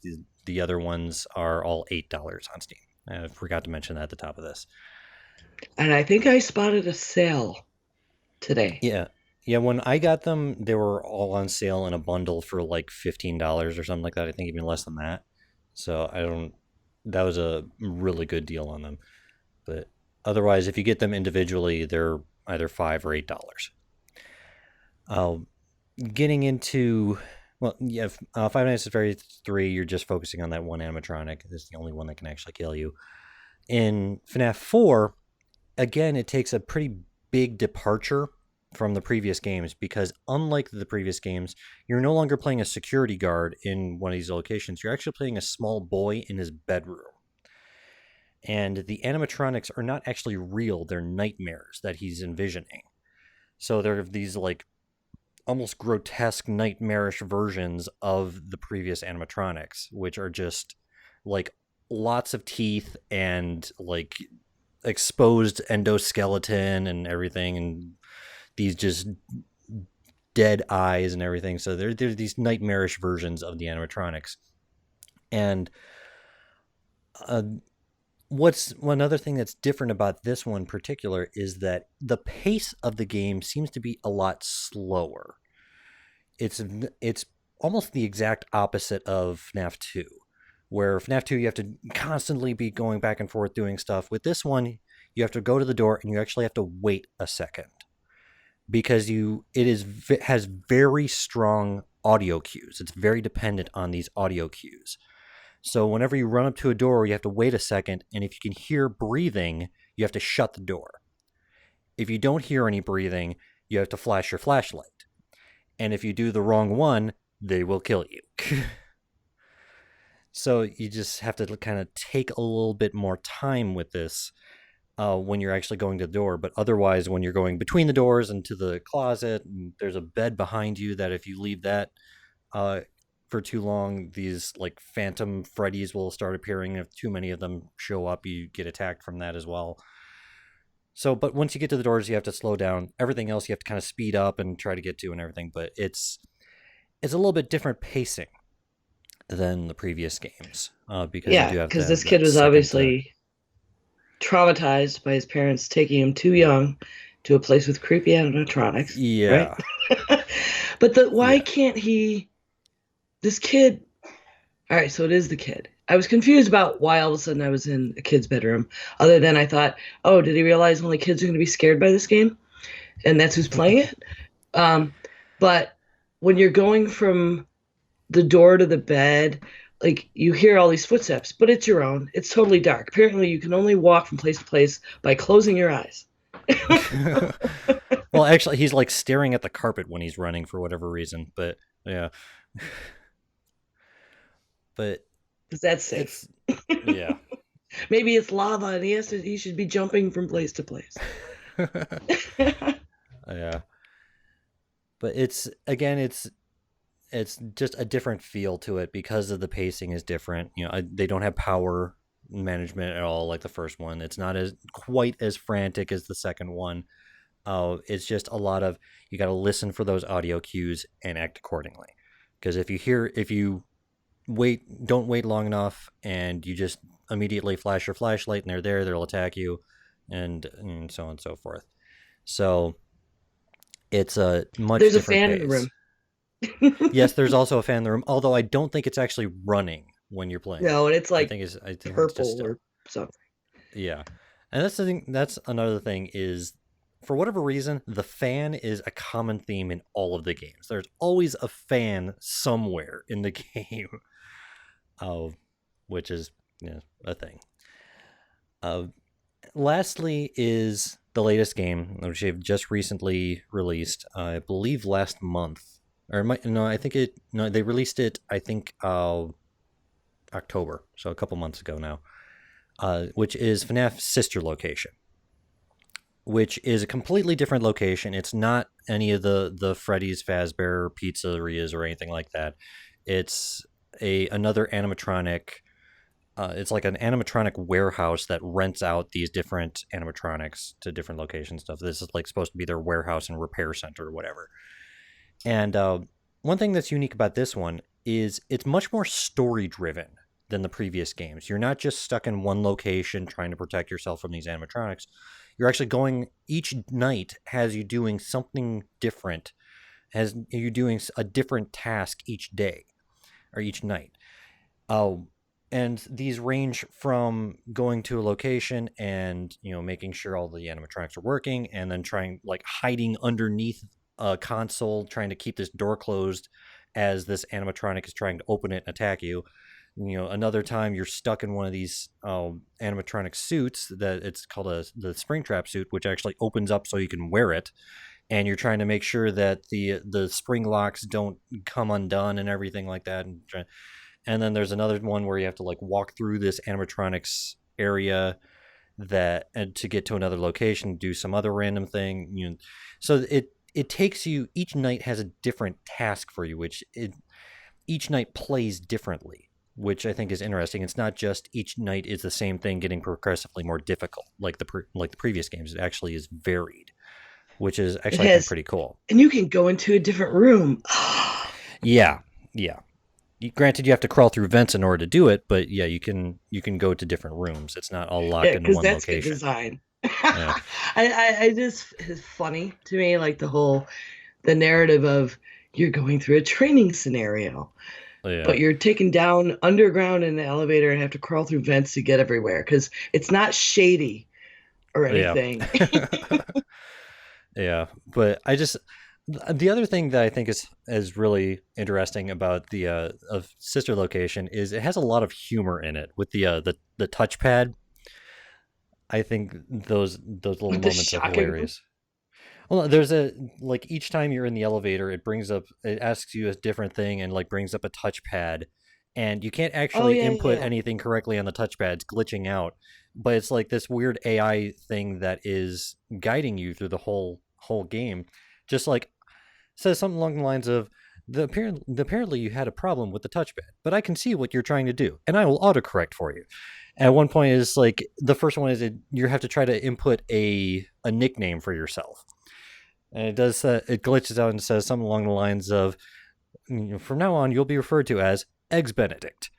The other ones are all $8 on Steam. I forgot to mention that at the top of this. And I think I spotted a sale today. Yeah, yeah. When I got them, they were all on sale in a bundle for like $15 or something like that. I think even less than that. So I don't. That was a really good deal on them. But otherwise, if you get them individually, they're either $5 or $8. Uh, Getting into yeah, Five Nights at Freddy's 3, you're just focusing on that one animatronic. It's the only one that can actually kill you. In FNAF 4, again, it takes a pretty big departure from the previous games because unlike the previous games, you're no longer playing a security guard in one of these locations. You're actually playing a small boy in his bedroom. And the animatronics are not actually real, they're nightmares that he's envisioning. So they're these like almost grotesque, nightmarish versions of the previous animatronics, which are just like lots of teeth and like exposed endoskeleton and everything, and these just dead eyes and everything. So they're these nightmarish versions of the animatronics. And uh, what's one other thing that's different about this one in particular is that the pace of the game seems to be a lot slower. It's almost the exact opposite of FNAF 2, where FNAF 2 you have to constantly be going back and forth doing stuff. With this one, you have to go to the door and you actually have to wait a second because it has very strong audio cues. It's very dependent on these audio cues. So whenever you run up to a door, you have to wait a second, and if you can hear breathing, you have to shut the door. If you don't hear any breathing, you have to flash your flashlight. And if you do the wrong one, they will kill you. So you just have to kind of take a little bit more time with this when you're actually going to the door. But otherwise, when you're going between the doors and to the closet, and there's a bed behind you that if you leave that uh, for too long, these like phantom Freddys will start appearing. If too many of them show up, you get attacked from that as well. So, but once you get to the doors, you have to slow down. Everything else you have to kind of speed up and try to get to and everything. But it's a little bit different pacing than the previous games because you Yeah, do have to because have this kid that was second. obviously traumatized by his parents taking him too young to a place with creepy animatronics, right? Yeah, But why yeah. can't he? This kid. All right, so it is the kid. I was confused about why all of a sudden I was in a kid's bedroom. Other than I thought, oh, did he realize only kids are going to be scared by this game, and that's who's playing it? Um, but when you're going from the door to the bed, like you hear all these footsteps, but it's your own. It's totally dark. Apparently, you can only walk from place to place by closing your eyes. Well, actually, he's like staring at the carpet when he's running for whatever reason. But yeah, but Because that's safe. it's yeah, Maybe it's lava and he should be jumping from place to place. yeah. But it's again, it's just a different feel to it because of the pacing is different. They don't have power management at all like the first one. It's not as quite as frantic as the second one. It's just a lot of you got to listen for those audio cues and act accordingly. Because if you don't wait long enough, and you just immediately flash your flashlight and they're there, they'll attack you, and so on and so forth. So it's a much There's a different fan in the pace. room. Yes, there's also a fan in the room, although I don't think it's actually running when you're playing it. No, and it's like I think it's just purple still. or something. Yeah. And that's the thing. That's another thing is, for whatever reason, the fan is a common theme in all of the games. There's always a fan somewhere in the game, uh, which is a thing. Uh, Lastly is the latest game, which they've just recently released. I believe last month, or no, I think it. No, they released it. I think October, so a couple months ago now. Which is FNAF's sister location, which is a completely different location. It's not any of the Freddy's Fazbear pizzerias or anything like that. It's another animatronic. It's like an animatronic warehouse that rents out these different animatronics to different locations. Stuff. This is like supposed to be their warehouse and repair center or whatever. And one thing that's unique about this one is it's much more story driven than the previous games. You're not just stuck in one location trying to protect yourself from these animatronics. You're actually going, each night has you doing something different, has you doing a different task each day or each night. Oh, and these range from going to a location and making sure all the animatronics are working, and then trying like hiding underneath a console trying to keep this door closed as this animatronic is trying to open it and attack you. Another time you're stuck in one of these animatronic suits that it's called the Springtrap suit, which actually opens up so you can wear it, and you're trying to make sure that the spring locks don't come undone and everything like that. And then there's another one where you have to like walk through this animatronics area and to get to another location, do some other random thing. So it takes you, each night has a different task for you, each night plays differently, which I think is interesting. It's not just each night is the same thing getting progressively more difficult like the previous games. It actually is varied, which is It actually I think has, pretty cool. and you can go into a different room. Yeah, yeah. Granted, you have to crawl through vents in order to do it, but yeah, you can go to different rooms. It's not all locked Yeah, into because one that's good location. design. Yeah, I just it's funny to me, like the narrative of you're going through a training scenario, yeah, but you're taken down underground in the elevator and have to crawl through vents to get everywhere because it's not shady or yeah, anything. yeah. But the other thing that I think is really interesting about the of sister location is it has a lot of humor in it with the touchpad. I think those little With the moments are shocking. hilarious. Well, there's a like each time you're in the elevator, it asks you a different thing and like brings up a touchpad, and you can't Oh actually yeah, input yeah. anything correctly on the touchpad. It's glitching out, but it's like this weird AI thing that is guiding you through the whole game. Just like says something along the lines of apparently you had a problem with the touchpad, but I can see what you're trying to do, and I will autocorrect for you. At one point is like the first one is you have to try to input a nickname for yourself, and it does it glitches out and says something along the lines of, from now on you'll be referred to as Eggs Benedict.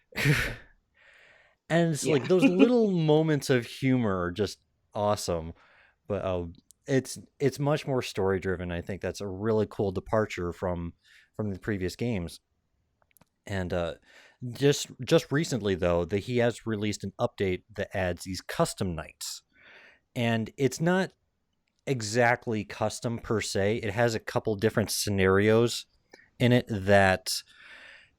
And it's Yeah. like those little moments of humor are just awesome. But it's much more story driven. I think that's a really cool departure from the previous games. And just recently though, that he has released an update that adds these custom nights, and it's not exactly custom per se. It has a couple different scenarios in it that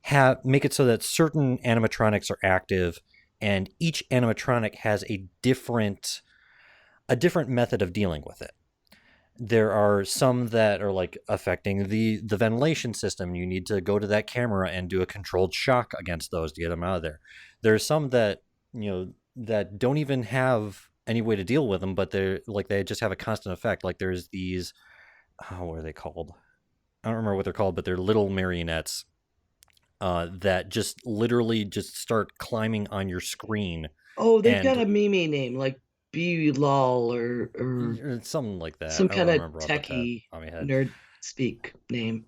have make it so that certain animatronics are active, and each animatronic has a different method of dealing with it. There are some that are like affecting the ventilation system. You need to go to that camera and do a controlled shock against those to get them out of there. There's some that that don't even have any way to deal with them, but they just have a constant effect. Like there's these, what are they called? I don't remember what they're called, but they're little marionettes that just literally just start climbing on your screen, Oh, they've got and a meme name like B lol or something like that. some I don't kind of remember off the top techie of my head. nerd speak name.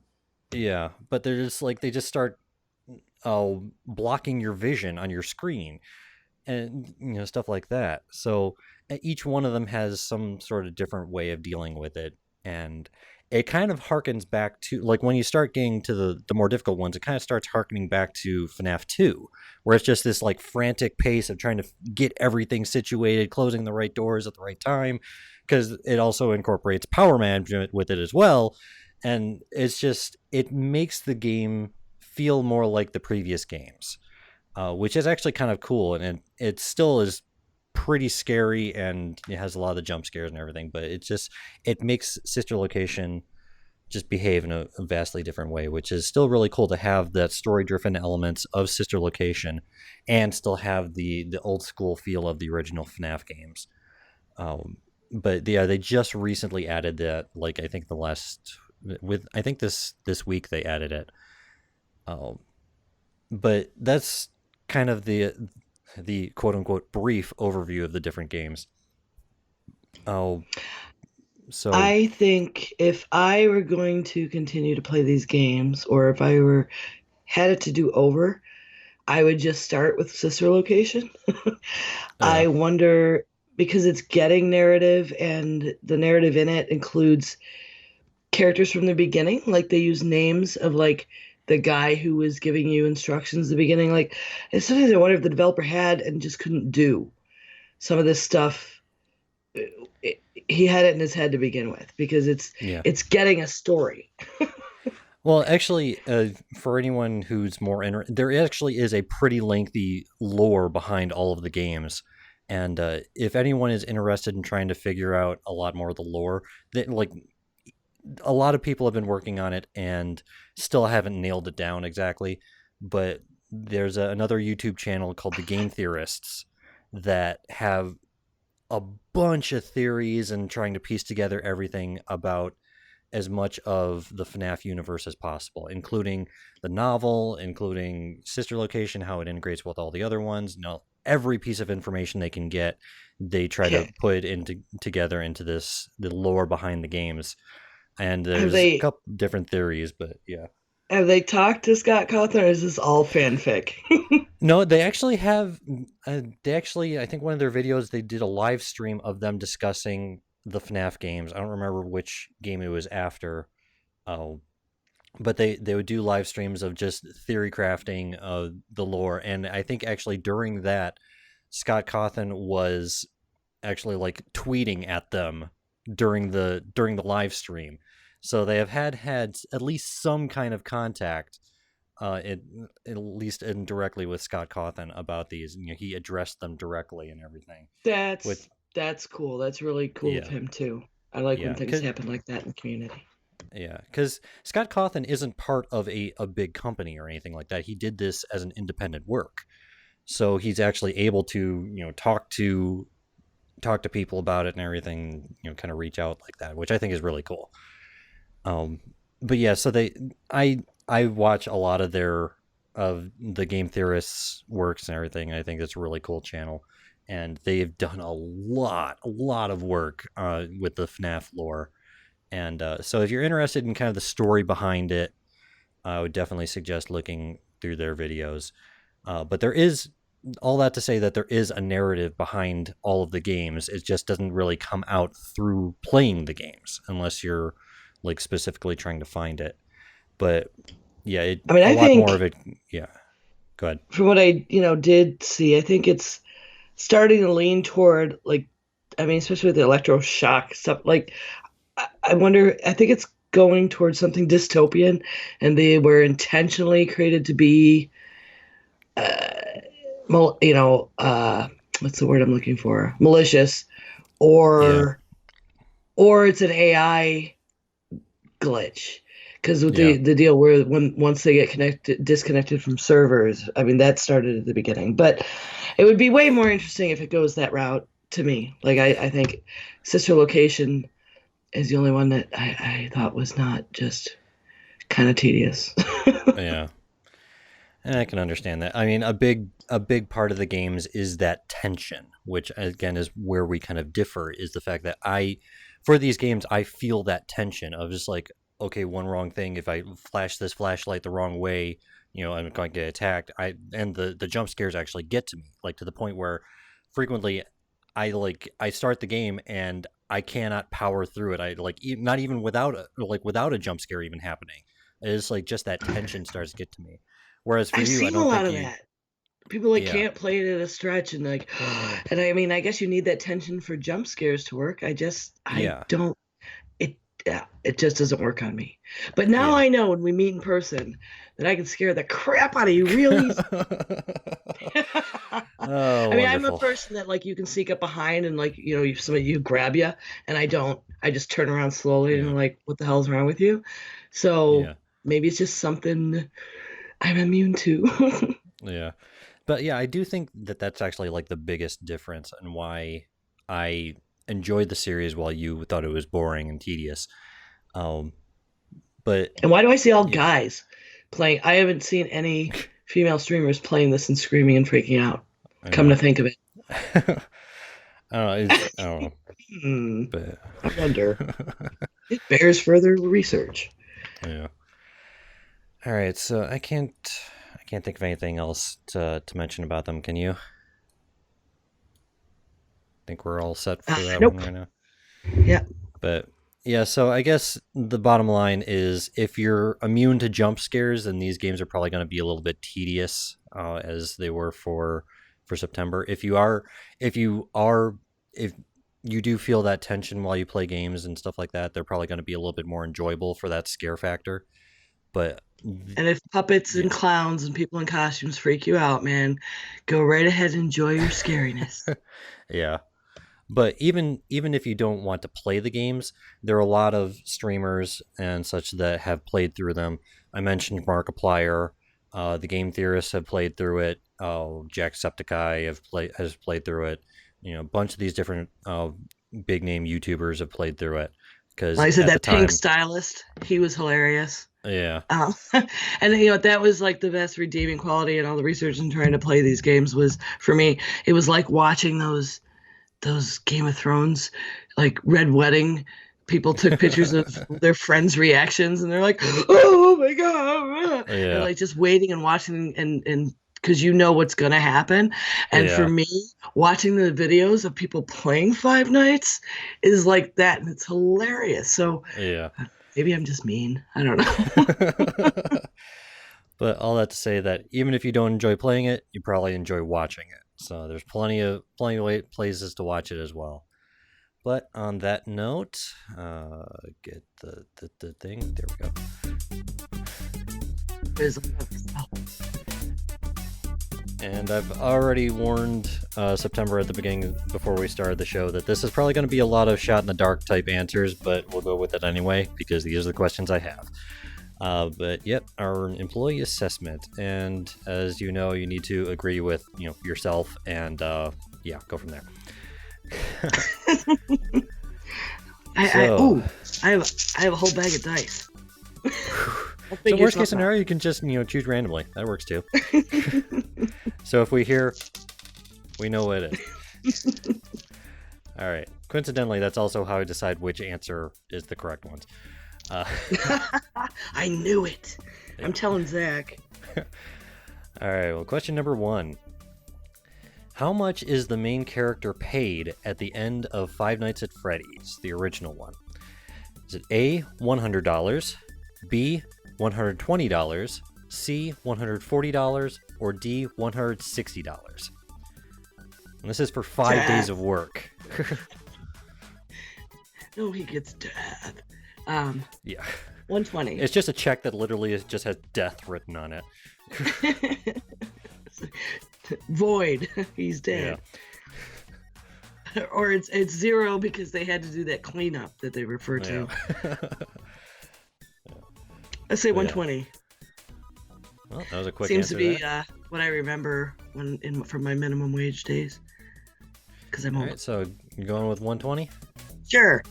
Yeah, but they're just like they just start blocking your vision on your screen, and stuff like that. So each one of them has some sort of different way of dealing with it, and it kind of harkens back to, like, when you start getting to the more difficult ones, it kind of starts harkening back to FNAF 2, where it's just this like frantic pace of trying to get everything situated, closing the right doors at the right time, because it also incorporates power management with it as well. And it makes the game feel more like the previous games, which is actually kind of cool. And it still is pretty scary, and it has a lot of the jump scares and everything, but it makes Sister Location just behave in a vastly different way, which is still really cool to have that story driven elements of Sister Location and still have the old school feel of the original FNAF games. But yeah, they just recently added that, like, I think this week they added it. um, but that's kind of the quote unquote brief overview of the different games. Oh, so I think if I were going to continue to play these games, or if I were had it to do over, I would just start with Sister Location. yeah, I wonder, because it's getting narrative, and the narrative in it includes characters from the beginning. Like they use names of like the guy who was giving you instructions at the beginning. Like, and sometimes I wonder if the developer had and just couldn't do some of this stuff. He had it in his head to begin with because yeah. it's getting a story. Well, actually, for anyone who's more there actually is a pretty lengthy lore behind all of the games, and if anyone is interested in trying to figure out a lot more of the lore, that, like, a lot of people have been working on it and still haven't nailed it down exactly. But there's another YouTube channel called the Game Theorists that have a bunch of theories and trying to piece together everything about as much of the FNAF universe as possible, including the novel, including Sister Location, how it integrates with all the other ones. No, every piece of information they can get, they try to Okay. put together into the lore behind the games. And Have there's a they couple different theories, but yeah. have they talked to Scott Cawthon, or is this all fanfic? No, they actually have. I think one of their videos, they did a live stream of them discussing the FNAF games. I don't remember which game it was after. Oh, but they would do live streams of just theory crafting of the lore, and I think actually during that, Scott Cawthon was actually like tweeting at them during the live stream. So they have had at least some kind of contact, at least indirectly, with Scott Cawthon about these. He addressed them directly and everything. With That's cool. That's really cool of Yeah, him too. I like when yeah, things happen like that in the community. Yeah, because Scott Cawthon isn't part of a big company or anything like that. He did this as an independent work, so he's actually able to talk to people about it and everything. Kind of reach out like that, which I think is really cool. Um, but yeah, so I watch a lot of the game theorists works and everything. And I think it's a really cool channel, and they've done a lot of work with the FNAF lore. And so if you're interested in kind of the story behind it, I would definitely suggest looking through their videos. But there is all that to say that there is a narrative behind all of the games. It just doesn't really come out through playing the games unless you're like specifically trying to find it. But yeah, I mean, a I lot more of think it. Yeah, go ahead. from what I, did see, I think it's starting to lean toward like, I mean, especially with the electroshock stuff. Like, I wonder. I think it's going towards something dystopian, and they were intentionally created to be, uh, mal- you know, uh, what's the word I'm looking for? Malicious, Yeah, or it's an AI glitch. Because with yeah, the deal where once they get disconnected from servers, I mean that started at the beginning. But it would be way more interesting if it goes that route to me. Like I think Sister Location is the only one that I thought was not just kind of tedious. yeah. And I can understand that. I mean, a big part of the games is that tension, which again is where we kind of differ. Is the fact that for these games, I feel that tension of just like, okay, one wrong thing. If I flash this flashlight the wrong way, I'm going to get attacked. And the jump scares actually get to me, like to the point where frequently I start the game and I cannot power through it. I like not even without a jump scare even happening. It's like just that tension starts to get to me. Whereas for I've you, I seen a don't lot think of you. that. People like Yeah, can't play it at a stretch and like, and I mean, I guess you need that tension for jump scares to work. I yeah, don't. It Yeah, it just doesn't work on me. But now yeah. I know when we meet in person that I can scare the crap out of you real easy. Oh, I mean, I'm a wonderful. person that like you can sneak up behind and like if somebody you grab you, and I don't. I just turn around slowly and Yeah, I'm like, what the hell's wrong with you? So yeah, maybe it's just something I'm immune to. yeah. But yeah, I do think that that's actually like the biggest difference and why I enjoyed the series while you thought it was boring and tedious. Um, but And why do I see all yeah, guys playing? I haven't seen any female streamers playing this and screaming and freaking out. Come yeah. to think of it. I don't know, Hmm, but I wonder. It bears further research. yeah. All right, so I can't think of anything else to mention about them. Can you? Think we're all set for that one Nope. right now. Yeah. But yeah, so I guess the bottom line is if you're immune to jump scares, then these games are probably going to be a little bit tedious, as they were for September. If you are, if you do feel that tension while you play games and stuff like that, they're probably going to be a little bit more enjoyable for that scare factor. But And if puppets and yeah, clowns and people in costumes freak you out, man, go right ahead and enjoy your scariness. yeah. But even if you don't want to play the games, there are a lot of streamers and such that have played through them. I mentioned Markiplier, the game theorists have played through it. Jacksepticeye has played through it. A bunch of these different big name YouTubers have played through it because Like I said, at the that pink time, stylist, he was hilarious. yeah, Oh, and that was like the best redeeming quality in all the research and trying to play these games was for me. It was like watching those Game of Thrones, like Red Wedding. People took pictures of their friends' reactions, and they're like, "Oh my god!" and yeah, like just waiting and watching, and because you know what's gonna happen. And for yeah, me, watching the videos of people playing Five Nights is like that, and it's hilarious. So yeah. maybe I'm just mean. I don't know. But all that to say that even if you don't enjoy playing it, you probably enjoy watching it. So there's plenty of places to watch it as well. But on that note, get the thing. There we go. It's And I've already warned September at the beginning, before we started the show, that this is probably going to be a lot of shot in the dark type answers, but we'll go with it anyway, because these are the questions I have. But yep, our employee assessment, and as you know, you need to agree with yourself, and yeah, go from there. I have a whole bag of dice. So worst case scenario, you can just choose randomly. That works too. So if we hear, we know what it is. All right. Coincidentally, that's also how I decide which answer is the correct one. I knew it. Yeah. I'm telling Zach. All right. Well, question number 1. How much is the main character paid at the end of Five Nights at Freddy's, the original one? Is it A, $100, B, $120, C, $140, or D, $160? And this is for 5 days of work. No, he gets death. Yeah. 120. It's just a check that literally just has death written on it. Void. He's dead. Yeah. Or it's 0 because they had to do that cleanup that they refer to. Let's say 120. Yeah. Well, that was a quick Seems answer. Seems to be what I remember from my minimum wage days. Because I'm old. All right, so you're going with 120? Sure.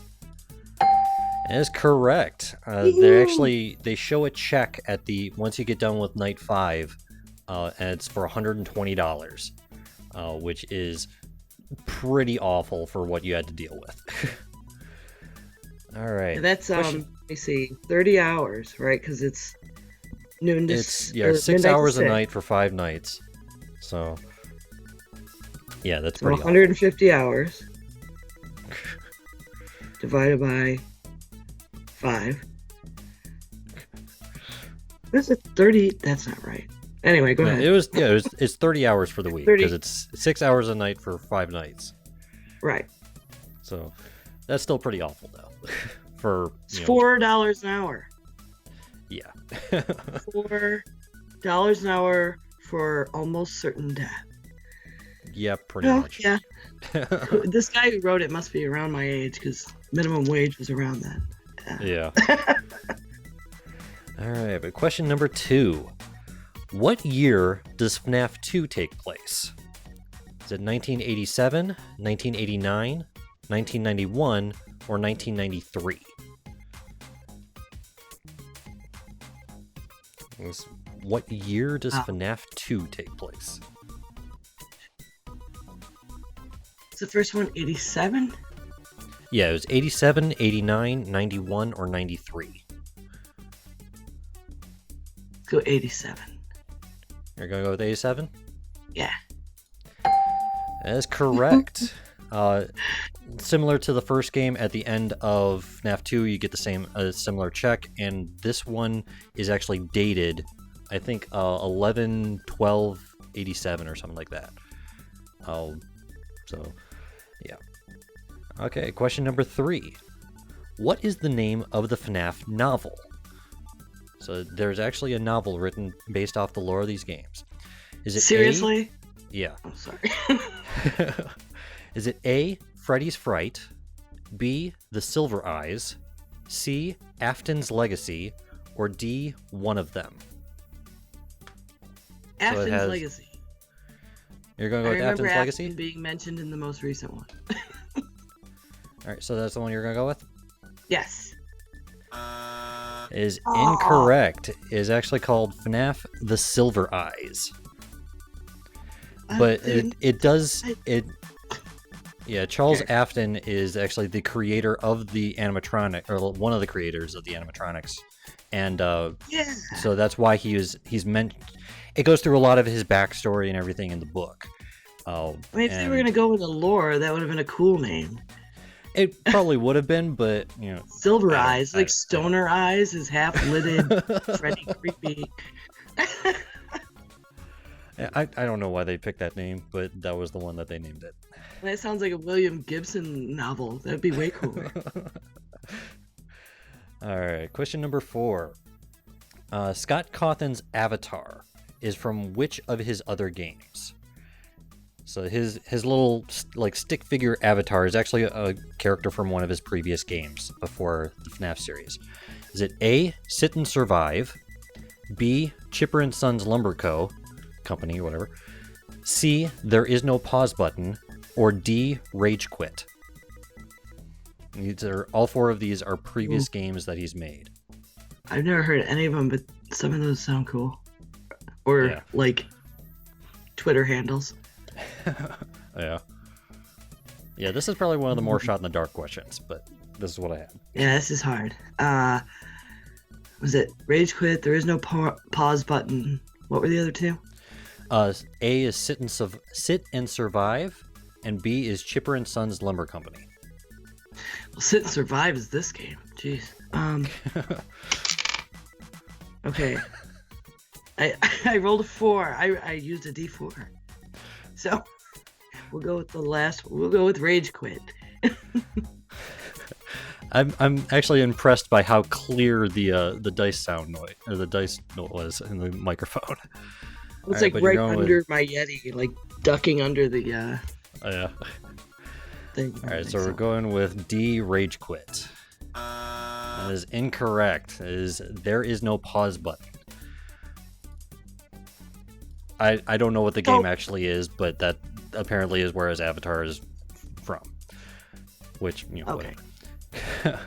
That is correct. They show a check at once you get done with night 5, and it's for $120, which is pretty awful for what you had to deal with. All right. That's let me see, 30 hours, right? Because it's noon to 6 hours a night for 5 nights. So yeah, that's pretty 150 hours divided by 5. That's a 30. That's not right. Anyway, go ahead. It's 30 hours for the week because it's 6 hours a night for 5 nights. Right. So that's still pretty awful, though. It's $4 an hour. Yeah. $4 an hour for almost certain death. Yeah, pretty much. Yeah. This guy who wrote it must be around my age because minimum wage was around then. Yeah. All right, but question number 2. What year does FNAF 2 take place? Is it 1987, 1989, 1991, or 1993? What year does FNAF 2 take place? Is the first one 87? Yeah, it was 87, 89, 91, or 93. Let's go 87. You're going to go with 87? Yeah. That is correct. Similar to the first game, at the end of FNAF 2, you get the same similar check, and this one is actually dated, I think, 11/12/87 or something like that. So, yeah. Okay, question number 3. What is the name of the FNAF novel? So there's actually a novel written based off the lore of these games. Is it seriously? Yeah. I'm sorry. Is it A, Freddy's Fright, B, The Silver Eyes, C, Afton's Legacy, or D, one of them? Afton's Legacy. You're going to go with Afton's Legacy? Afton being mentioned in the most recent one. All right, so that's the one you're going to go with? Yes. Is incorrect. It is actually called FNAF The Silver Eyes. But Charles Afton is actually the creator of the animatronic, or one of the creators of the animatronics. And so that's why he's meant. It goes through a lot of his backstory and everything in the book. I mean, if they were going to go with the lore, that would have been a cool name. It probably would have been, but Silver Eyes, like Stoner Eyes, is half lidded, Freddy creepy. I don't know why they picked that name, but that was the one that they named it. That sounds like a William Gibson novel. That'd be way cooler. All right, question number 4. Scott Cawthon's avatar is from which of his other games? So his little like stick figure avatar is actually a character from one of his previous games before the FNAF series. Is it A, Sit and Survive, B, Chipper and Sons Lumber Company, or whatever, C, There Is No Pause Button, or D, Rage Quit? All four of these are previous games that he's made. I've never heard any of them, but some of those sound cool. Or like Twitter handles. Yeah. Yeah, this is probably one of the more shot in the dark questions, but this is what I had. Yeah, this is hard. Was it Rage Quit? There Is No Pause Button. What were the other two? A is Sit and Survive, and B is Chipper and Sons Lumber Company. Well, Sit and Survive is this game. Jeez. Okay. I rolled a 4. I used a D4. So we'll go with the last. We'll go with Rage Quit. I'm actually impressed by how clear the dice sound noise or the dice note was in the microphone. It's like right under my Yeti, like ducking under the yeah. thing. All right, so we're going with D, Rage Quit. That is incorrect. There is no pause button. I don't know what the game actually is, but that apparently is where his avatar is from. Which, okay. Whatever.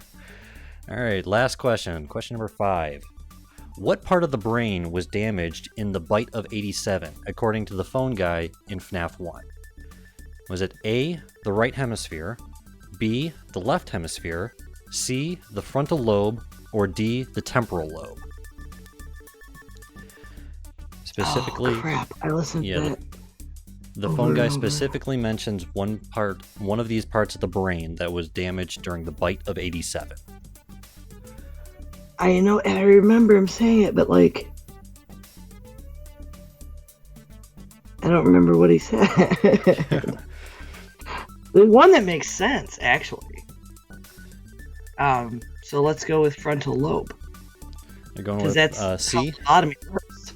All right, last question. Question number 5. What part of the brain was damaged in the bite of 87, according to the phone guy in FNAF 1? Was it A, the right hemisphere, B, the left hemisphere, C, the frontal lobe, or D, the temporal lobe? Specifically, oh, crap. I listened to that. The phone guy specifically mentions one of these parts of the brain that was damaged during the bite of 87. I know, and I remember him saying it, but like, I don't remember what he said. The one that makes sense, actually. So let's go with frontal lobe. You're going with that's C? How lobotomy works.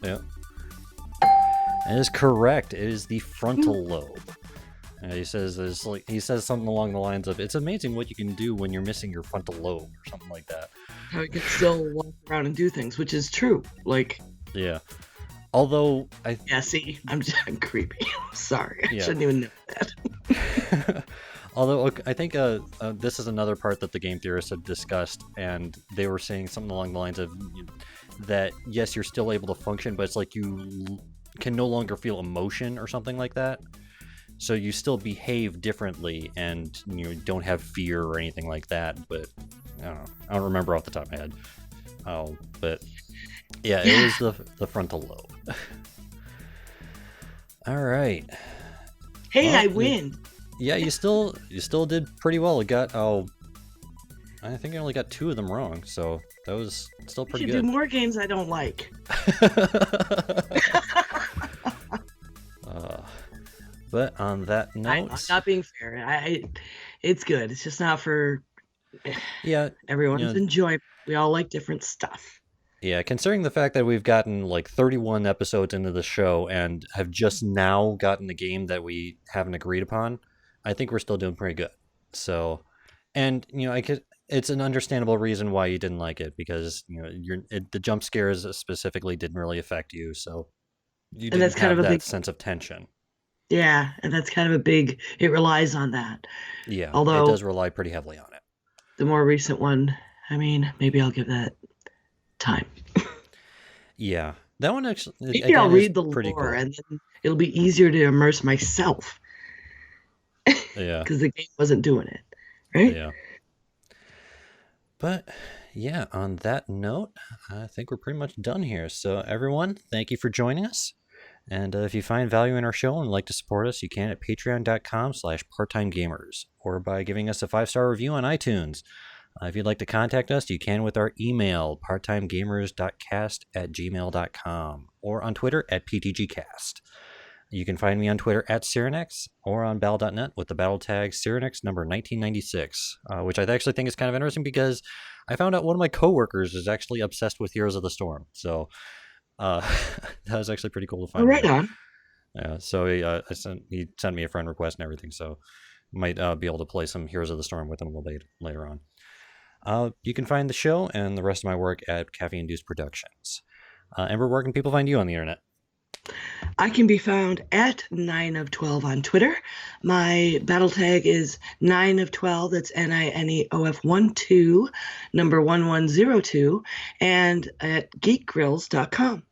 Yeah. That is correct. It is the frontal lobe. He says something along the lines of, "It's amazing what you can do when you're missing your frontal lobe," or something like that. How you can still walk around and do things, which is true. Like, yeah. Although see, I'm creepy. Sorry, I Yeah. shouldn't even know that. Although I think this is another part that the game theorists have discussed, and they were saying something along the lines of that yes, you're still able to function, but it's like you can no longer feel emotion or something like that. So you still behave differently, and you don't have fear or anything like that. But I don't know. I don't remember off the top of my head. Oh, but yeah, it is the frontal lobe. All right. Hey, well, I win. Yeah, you still did pretty well. It got I think I only got 2 of them wrong, so that was still pretty good. You should do more games I don't like. But on that note, I'm not being fair. It's good. It's just not for everyone's enjoyment. We all like different stuff. Yeah, considering the fact that we've gotten like 31 episodes into the show and have just now gotten the game that we haven't agreed upon, I think we're still doing pretty good. So, and it's an understandable reason why you didn't like it, because the jump scares specifically didn't really affect you, so you didn't have that sense of tension. Yeah, and that's kind of a big. It relies on that. Yeah, although it does rely pretty heavily on it. The more recent one, I mean, maybe I'll give that time. Yeah, that one actually. Maybe I'll read the lore, cool. And then it'll be easier to immerse myself. Yeah, because the game wasn't doing it, right? Yeah. But yeah, on that note, I think we're pretty much done here. So everyone, thank you for joining us. And if you find value in our show and would like to support us, you can at patreon.com/parttimegamers or by giving us a 5-star review on iTunes. If you'd like to contact us, you can with our email, parttimegamers.cast@gmail.com, or on Twitter at PTGcast. You can find me on Twitter at Searanex or on battle.net with the battle tag Searanex number 1996, which I actually think is kind of interesting because I found out one of my coworkers is actually obsessed with Heroes of the Storm. So Uh, that was actually pretty cool to Oh, find right there. on. Yeah, so he sent me a friend request and everything, so might be able to play some Heroes of the Storm with him a little bit later on. You can find the show and the rest of my work at Caffeine Induced Productions. Amber, where can people find you on the internet? I can be found at 9 of 12 on Twitter. My battle tag is 9 of 12. That's NINEOF12, number 1102, and at geekgrills.com.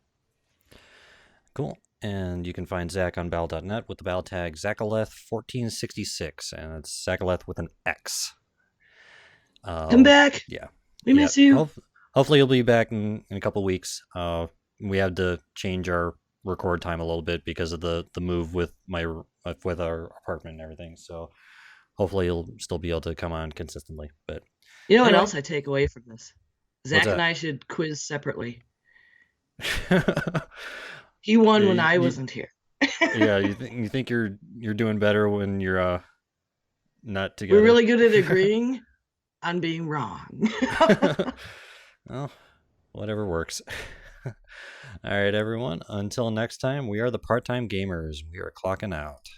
Cool. And you can find Zach on battle.net with the battle tag Zachaleth1466, and it's Zachaleth with an X. Come back. Yeah. We Yeah. miss you. Hopefully you'll be back in a couple weeks. We had to change our record time a little bit because of the move with our apartment and everything. So hopefully you'll still be able to come on consistently. But You know what anyway, else I take away from this? what's Zach and that? I should quiz separately. He won Yeah, when I wasn't here. yeah. You think you're doing better when you're not We're together. really good at agreeing on being wrong. Well, whatever works. All right, everyone. Until next time, we are the Part Time Gamers. We are clocking out.